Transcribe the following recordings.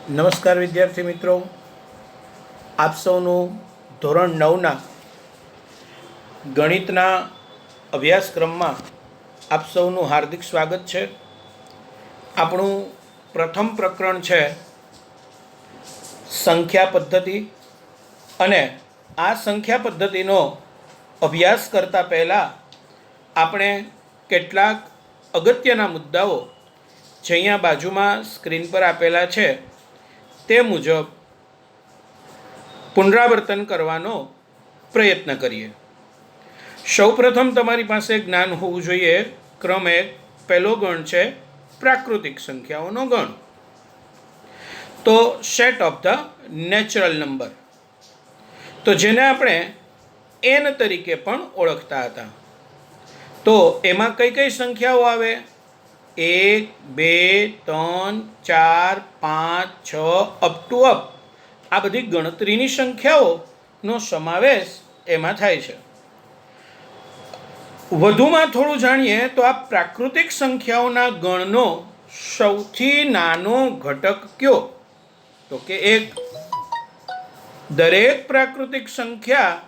નમસ્કાર વિદ્યાર્થી મિત્રો, આપ સૌનું ધોરણ 9ના ગણિતના અભ્યાસક્રમમાં આપ સૌનું હાર્દિક સ્વાગત છે. આપણું પ્રથમ પ્રકરણ છે સંખ્યા પદ્ધતિ, અને આ સંખ્યા પદ્ધતિનો અભ્યાસ કરતા પહેલાં આપણે કેટલાક અગત્યના મુદ્દાઓ જે અહીંયા બાજુમાં સ્ક્રીન પર આપેલા છે તે મુજબ પુનરાવર્તન કરવાનો પ્રયત્ન કરીએ. સૌપ્રથમ તમારી પાસે જ્ઞાન હોવું જોઈએ. ક્રમ 1 પહેલો ગણ છે પ્રાકૃતિક સંખ્યાઓનો ગણ. તો set of the natural number, તો જેને આપણે n તરીકે પણ ઓળખતા હતા. તો એમાં કઈ કઈ સંખ્યાઓ આવે? 1, 2, 3, 4, 5, 6 અપ ટુ અપ. આ બધી ગણતરીની સંખ્યાઓનો સમાવેશ એમાં થાય છે. વધુમાં થોડું જાણીએ તો આ પ્રાકૃતિક સંખ્યાઓના ગણનો સૌથી નાનો ઘટક કયો? તો કે 1. દરેક પ્રાકૃતિક સંખ્યા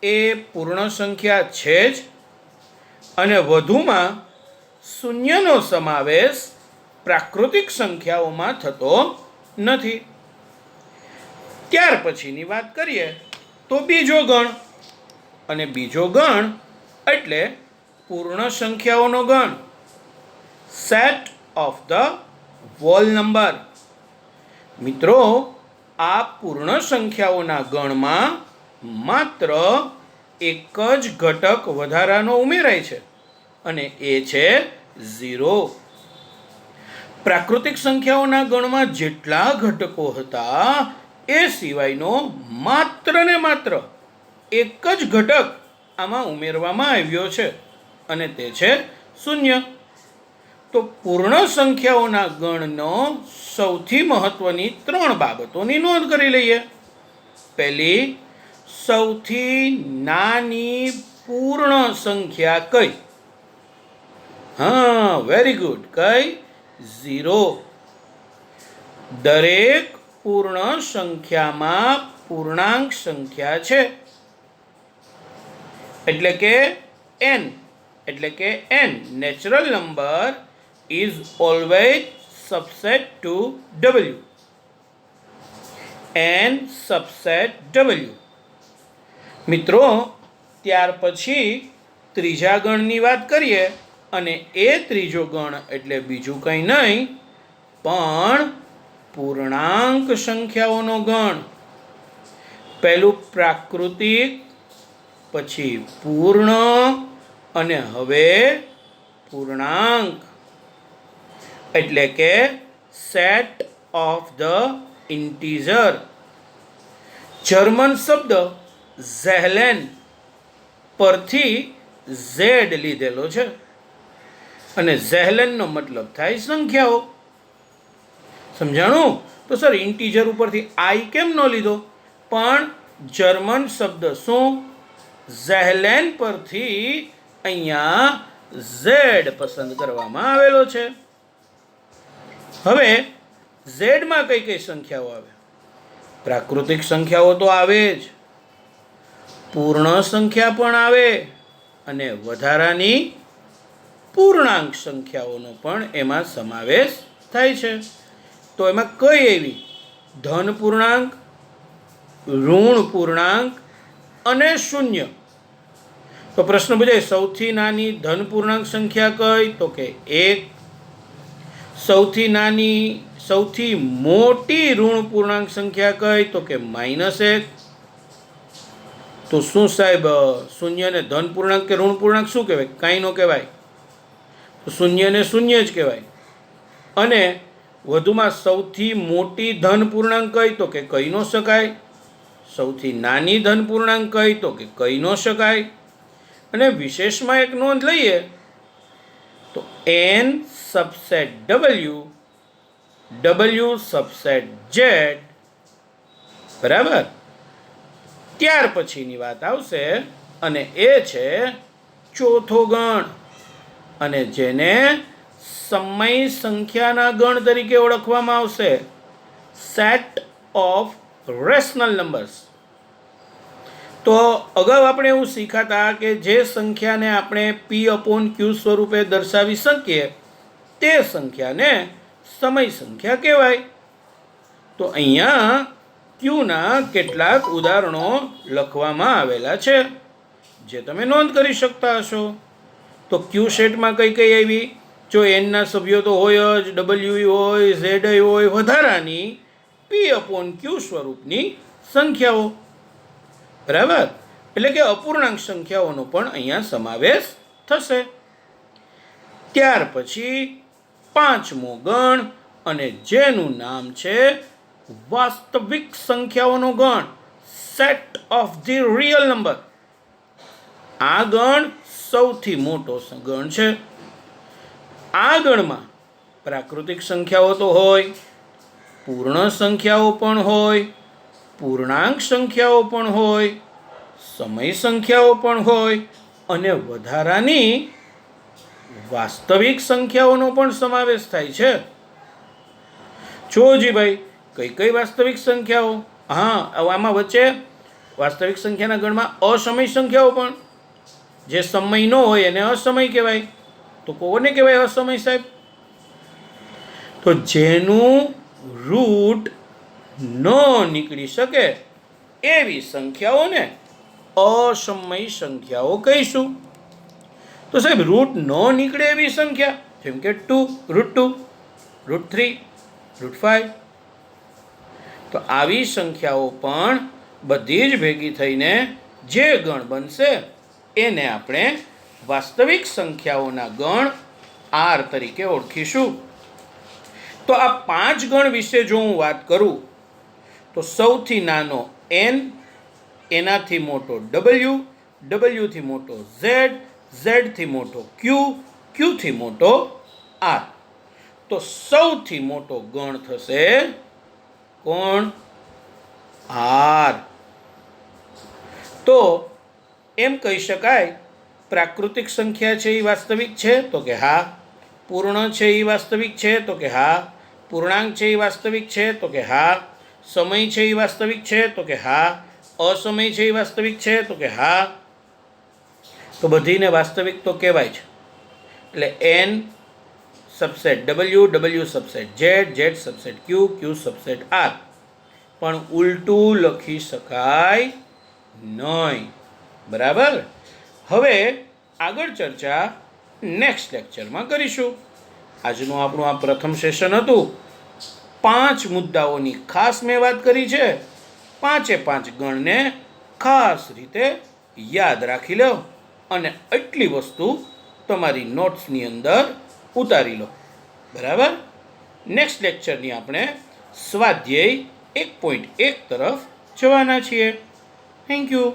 એ પૂર્ણ સંખ્યા છે જ, અને વધુમાં શૂન્યનો સમાવેશ પ્રાકૃતિક સંખ્યાઓમાં થતો નથી. ત્યાર પછીની વાત કરીએ તો બીજો ગણ, અને બીજો ગણ એટલે પૂર્ણ સંખ્યાઓનો ગણ, set of the whole number. મિત્રો, આ પૂર્ણ સંખ્યાઓના ગણમાં માત્ર એક જ ઘટક વધારાનો ઉમેરાય છે, અને એ છે 0. પ્રાકૃતિક સંખ્યાઓના ગણમાં જેટલા ઘટકો હતા એ સિવાયનો માત્ર ને માત્ર એક જ ઘટક આમાં ઉમેરવામાં આવ્યો છે, અને તે છે 0. તો પૂર્ણ સંખ્યાઓના ગણનો સૌથી મહત્વની 3 બાબતોની નોંધ કરી લઈએ. પહેલી, સૌથી નાની પૂર્ણ સંખ્યા કઈ? હા, વેરી ગુડ. કઈ? 0. દરેક પૂર્ણ સંખ્યામાં પૂર્ણાંક સંખ્યા છે, એટલે કે n. એટલે કે n natural number is always subset to w. n subset w. મિત્રો, ત્યાર પછી ત્રીજા ગણની વાત કરીએ, અને એ ત્રીજો ગણ એટલે બીજું કંઈ નહીં પણ પૂર્ણાંક સંખ્યાઓનો ગણ. પહેલું પ્રાકૃતિક, પછી પૂર્ણ, અને હવે પૂર્ણાંક, એટલે કે set of the integer. German શબ્દ ઝેહલેન પરથી ઝેડ લીધેલો છે, અને ઝેહલેનનો મતલબ થાય સંખ્યાઓ. સમજાણું? તો સર ઇન્ટીજર ઉપરથી આઈ કેમ ન લીધો? પણ જર્મન શબ્દ શું? ઝેહલેન પરથી અહીંયા ઝેડ પસંદ કરવામાં આવેલો છે. હવે ઝેડમાં કઈ કઈ સંખ્યાઓ આવે? પ્રાકૃતિક સંખ્યાઓ તો આવે જ, પૂર્ણ સંખ્યા પણ આવે, અને વધારાની પૂર્ણાંક સંખ્યાઓનો પણ એમાં સમાવેશ થાય છે. તો એમાં કઈ એવી? ધન પૂર્ણાંક, ઋણ પૂર્ણાંક અને શૂન્ય. તો પ્રશ્ન પૂછાય, સૌથી નાની ધન પૂર્ણાંક સંખ્યા કઈ? તો કે 1. સૌથી મોટી ઋણ પૂર્ણાંક સંખ્યા કઈ? તો કે -1. તો શું સાહેબ, શૂન્યને ધન પૂર્ણાંક કે ઋણ પૂર્ણાંક શું કહેવાય? કાંઈ ન કહેવાય. તો શૂન્યને શૂન્ય જ કહેવાય. અને વધુમાં સૌથી મોટી ધન પૂર્ણાંક કઈ? તો કે કહી ન શકાય. સૌથી નાની ધન પૂર્ણાંક કઈ? તો કે કહી ન શકાય. અને વિશેષમાં એક નોંધ લઈએ તો n subset w subset z, બરાબર. ત્યાર પછીની વાત આવશે, અને એ છે ચોથો ગણ, અને જેને સમય સંખ્યાના ગણ તરીકે ઓળખવામાં આવશે. Set of rational numbers. તો અગાઉ આપણે એવું શીખાતા કે જે સંખ્યાને આપણે પી અપોન ક્યુ સ્વરૂપે દર્શાવી શકીએ તે સંખ્યાને સમય સંખ્યા કહેવાય. તો અહીંયા ક્યુના કેટલાક ઉદાહરણો લખવામાં આવેલા છે જે તમે નોંધ કરી શકતા હશો. તો ક્યુ સેટમાં કઈ કઈ આવી? જો એનના સભ્યો તો હોય જ, ડબલ્યુ હોય, ઝેડ હોય, વધારાની પી અપોન ક્યુ સ્વરૂપની સંખ્યાઓ. બરાબર? એટલે કે અપૂર્ણાંક સંખ્યાઓનો પણ અહીંયા સમાવેશ થશે. ત્યાર પછી પાંચમો ગણ, અને જેનું નામ છે વાસ્તવિક સંખ્યાઓનો ગણ, set of the real number. આ ગણ સૌથી મોટો ગણ છે. આ ગણમાં પ્રાકૃતિક સંખ્યાઓ તો હોય, પૂર્ણ સંખ્યાઓ પણ હોય, પૂર્ણાંક સંખ્યાઓ પણ હોય, સમય સંખ્યાઓ પણ હોય, અને વધારાની વાસ્તવિક સંખ્યાઓનો પણ સમાવેશ થાય છે. જોજી ભાઈ, કઈ કઈ વાસ્તવિક સંખ્યાઓ? હા, આમાં વચ્ચે વાસ્તવિક સંખ્યાના ગણમાં અસમય સંખ્યાઓ પણ, જે સમય ન હોય એને અસમય કહેવાય. તો કોને કહેવાય અસમય સાહેબ? તો જેનું રૂટ ન નીકળી શકે એવી સંખ્યાઓને અસમય સંખ્યાઓ કહીશું. તો સાહેબ રૂટ ન નીકળે એવી સંખ્યા, જેમ કે √2, √3, √5. તો આવી સંખ્યાઓ પણ બધી જ ભેગી થઈને જે ગણ બનશે એને આપણે વાસ્તવિક સંખ્યાઓના ગણ આર તરીકે ઓળખીશું. તો આ 5 ગણ વિશે જો હું વાત કરું તો સૌથી નાનો n, એનાથી મોટો w, w થી મોટો z, z થી મોટો q, q થી મોટો r. તો સૌથી મોટો ગણ થશે કોણ? r. તો એમ કહી શકાય પ્રાકૃતિક સંખ્યા છે એ વાસ્તવિક છે? તો કે હા. પૂર્ણ છે એ વાસ્તવિક છે? તો કે હા. પૂર્ણાંક છે એ વાસ્તવિક છે? તો કે હા. સમય છે એ વાસ્તવિક છે? તો કે હા. અસમય છે એ વાસ્તવિક છે? તો કે હા. તો બધીને વાસ્તવિક તો કહેવાય છે. એટલે n subset w, w subset z, z subset q, q subset r. પણ ઉલટું લખી શકાય નહીં. બરાબર? હવે આગળ ચર્ચા નેક્સ્ટ લેક્ચરમાં કરીશું. આજનું આપણું આ પ્રથમ સેશન હતું. 5 મુદ્દાઓની ખાસ મેં વાત કરી છે. 5 ગણને ખાસ રીતે યાદ રાખી લો અને એટલી વસ્તુ તમારી નોટ્સની અંદર ઉતારી લો. બરાબર? નેક્સ્ટ લેક્ચરની આપણે સ્વાધ્યાય 1.1 તરફ જવાના છીએ. Thank you.